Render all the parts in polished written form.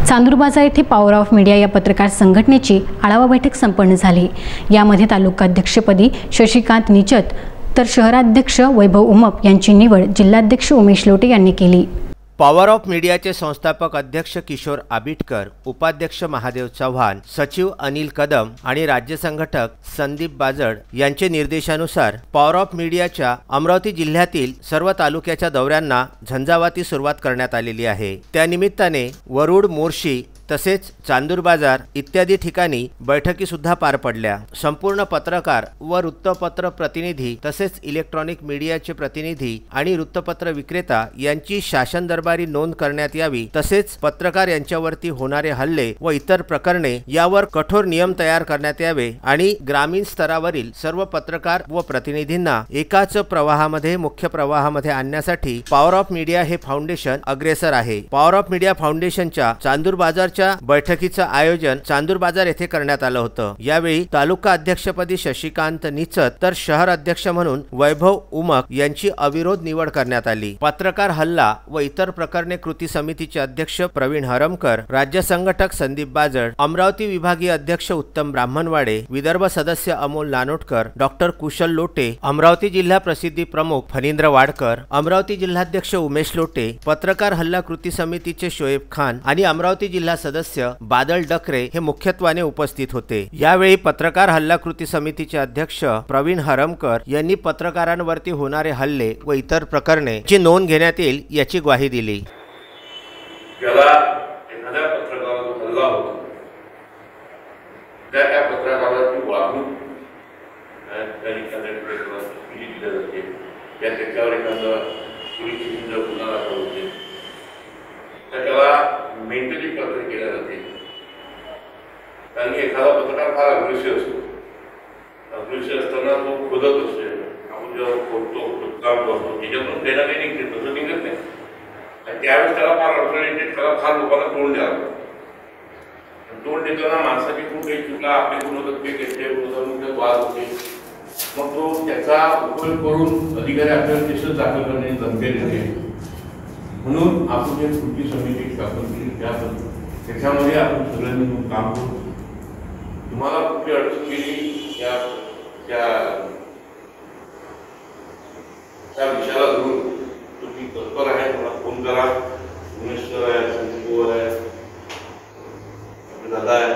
चांदूर बाजार येथे power of media या पत्रकार संघटनेची आढावा बैठक संपन्न झाली। यामध्ये तालुकाध्यक्षपदी शशिकांत निचत तर शहराध्यक्ष वैभव उमप यांची निवड जिल्हाध्यक्ष उमेश लोटे यांनी केली। पॉवर ऑफ मीडियाचे संस्थापक अध्यक्ष किशोर आबिटकर, उपाध्यक्ष महादेव चव्हाण, सचिव अनिल कदम आणि राज्य संघटक संदीप बाजड यांचे निर्देशानुसार पॉवर ऑफ मीडियाच्या अमरावती जिल्ह्यातील सर्व तालुक्याच्या दौऱ्यांना झंझावाती सुरुवात करण्यात आलेली आहे। त्यानिमित्ताने वरुड, मोर्शी तसेच चांदूर बाजार इत्यादी ठिकाणी बैठकी सुद्धा पार पडल्या। संपूर्ण पत्रकार व वृत्तपत्र प्रतिनिधी तसेच इलेक्ट्रॉनिक मीडियाचे प्रतिनिधी आणि वृत्तपत्र विक्रेता यांची शासन दरबारी नोंद करण्यात यावी, तसेच पत्रकार यांच्यावरती होणारे हल्ले व इतर प्रकरणे यावर कठोर नियम तयार करण्यात यावे आणि ग्रामीण स्तरावरील सर्व पत्रकार व प्रतिनिधींना एकाच प्रवाहामध्ये मुख्य प्रवाहामध्ये आणण्यासाठी पॉवर ऑफ मीडिया हे फाउंडेशन अग्रेसर आहे। पॉवर ऑफ मीडिया फाउंडेशनच्या चांदूर बाजार बैठकीचं आयोजन चांदूर बाजार येथे करण्यात आलं होतं। यावेळी तालुका अध्यक्षपदी शशिकांत निचत तर शहर अध्यक्ष म्हणून वैभव उमक यांची अविरोध निवड करण्यात आली। पत्रकार हल्ला व इतर प्रकरणे कृती समितीचे अध्यक्ष प्रवीण हरमकर, राज्य संघटक संदीप बाजड, अमरावती विभागीय अध्यक्ष उत्तम ब्राह्मणवाडे, विदर्भ सदस्य अमोल नानोटकर, डॉक्टर कुशल लोटे, अमरावती जिल्हा प्रसिद्धी प्रमुख फणींद्र वाडकर, अमरावती जिल्हाध्यक्ष उमेश लोटे, पत्रकार हल्ला कृती समितीचे शोएब खान आणि अमरावती जिल्हा सदस्य बादल डकरे हे मुख्यत्वाने उपस्थित होते। यावेळी पत्रकार हल्ला कृती समितीचे अध्यक्ष प्रवीण हरमकर यांनी पत्रकारांवरती होणारे हल्ले व इतर प्रकरणे ची नोंद घेण्यात येईल याची ग्वाही दिली। ज्याला एखाद्या पत्रकारावर हल्ला होतो त्या पत्रकाराची वागणूक त्याच्यावर एखादा पोलीस स्टेशनचा गुन्हा दाखल होते तर त्याला मेंटली टॉर्चर केल्या जाते। कारण की एखादा पत्रकार फार अग्रेसिव्ह असतो, अग्रेसिव्ह असताना तो खोदत असतो, आपण जेव्हा खोदतो खोदकाम करतो त्याच्यातून काही ना काही निघते, तसं निघत नाही आणि त्यावेळेस त्याला फार अडचण येते, त्याला फार लोकांना तोंड द्यावं लागतं। तोंड देताना माणसाची खूप काही चुकला आपले गुण होतात ते त्याचे गुण वाद होते, मग तो त्याचा उपयोग करून अधिकारी आपल्याला केसेस दाखल करण्याची धमकी देते। म्हणून आपण जे कृती समिती स्थापन केली त्याच्यामध्ये आपण सगळ्यांनी काम करू। तुम्हाला कुठली अडचण केली त्या विषयाला धरून तुम्ही तत्पर आहे, मला फोन करा। उमेश सर आहे, संदीप आहे, दादा आहे,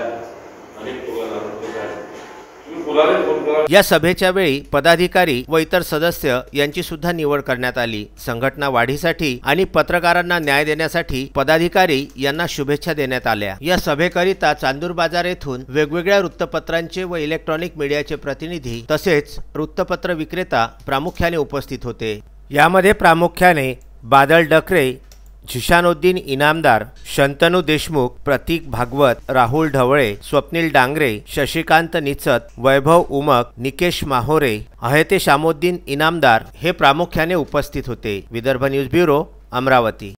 अनेक लोकांना या सभेच्या वेळी पदाधिकारी व इतर सदस्य यांची सुद्धा निवड करण्यात आली। संघटना वाढीसाठी आणि पत्रकारांना न्याय देण्यासाठी पदाधिकारी यांना शुभेच्छा देण्यात आल्या। या सभेकरिता चांदूर बाजार येथून वेगवेगळ्या वृत्तपत्रांचे व इलेक्ट्रॉनिक मीडियाचे प्रतिनिधी तसेच वृत्तपत्र विक्रेता प्रामुख्याने उपस्थित होते। यामध्ये प्रामुख्याने बादल डकरे, झिशानुद्दीन इनामदार, शंतनू देशमुख, प्रतीक भागवत, राहुल ढवळे, स्वप्नील डांगरे, शशिकांत निचत, वैभव उमक, निकेश माहोरे, अहेते शामोद्दीन इनामदार हे प्रामुख्याने उपस्थित होते। Vidarbha news bureau, Amravati.